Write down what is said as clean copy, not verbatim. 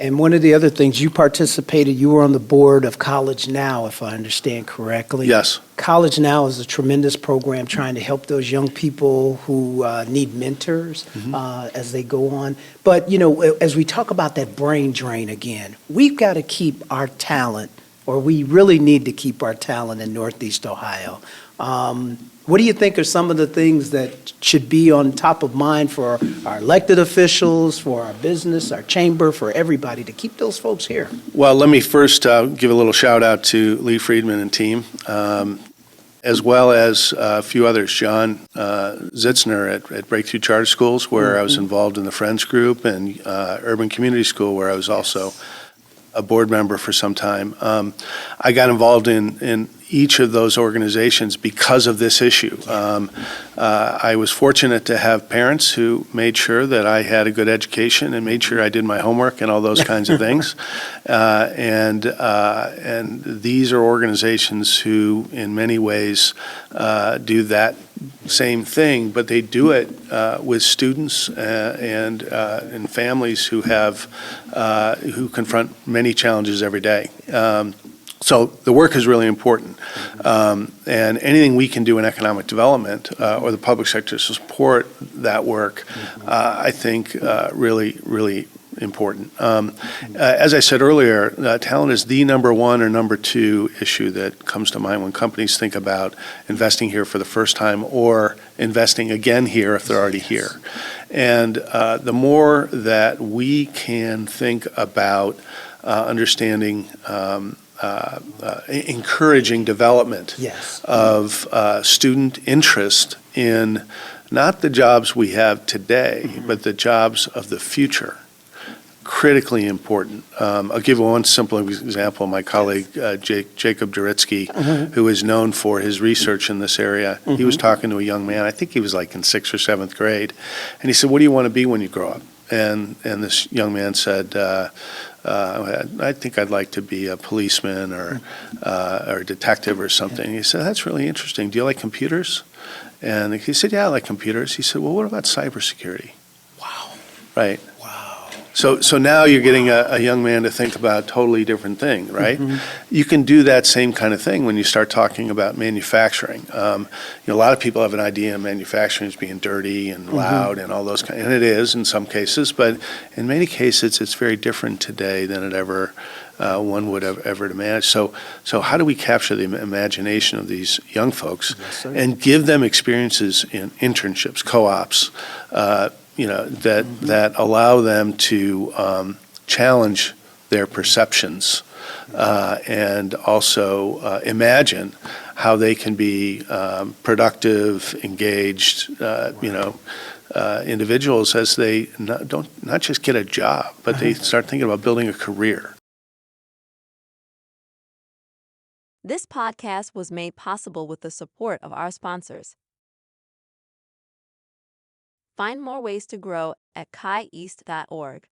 And one of the other things, you participated, you were on the board of College Now, if I understand correctly. Yes. College Now is a tremendous program trying to help those young people who need mentors as they go on. But, as we talk about that brain drain again, we've got to keep our talent, or we really need to keep our talent in Northeast Ohio. What do you think are some of the things that should be on top of mind for our elected officials, for our business, our chamber, for everybody to keep those folks here? Well, let me first give a little shout out to Lee Friedman and team, as well as a few others. John Zitzner at Breakthrough Charter Schools, where I was involved in the Friends Group, and Urban Community School, where I was also a board member for some time. I got involved in each of those organizations because of this issue. I was fortunate to have parents who made sure that I had a good education and made sure I did my homework and all those kinds of things. And these are organizations who, in many ways, do that same thing, but they do it with students and families who confront many challenges every day. So the work is really important, and anything we can do in economic development or the public sector to support that work, I think really, really important. As I said earlier, talent is the number one or number two issue that comes to mind when companies think about investing here for the first time or investing again here if they're already here. And the more that we can think about understanding encouraging development of student interest in not the jobs we have today, but the jobs of the future. Critically important. I'll give one simple example. My colleague, Jacob Duritsky, who is known for his research in this area, he was talking to a young man, I think he was like in 6th or 7th grade, and he said, "What do you want to be when you grow up?" And this young man said, I think I'd like to be a policeman or a detective or something. He said, "That's really interesting. Do you like computers?" And he said, "Yeah, I like computers." He said, "Well, what about cybersecurity?" Wow. Right. Wow. So now you're getting a young man to think about a totally different thing, right? You can do that same kind of thing when you start talking about manufacturing. A lot of people have an idea of manufacturing as being dirty and loud and all those kinds, and it is in some cases, but in many cases it's very different today than it ever one would have ever imagined. So how do we capture the imagination of these young folks and give them experiences in internships, co-ops, that allow them to challenge their perceptions and also imagine how they can be productive, engaged, individuals as they not just get a job, but they start thinking about building a career. This podcast was made possible with the support of our sponsors. Find more ways to grow at CuyEast.org.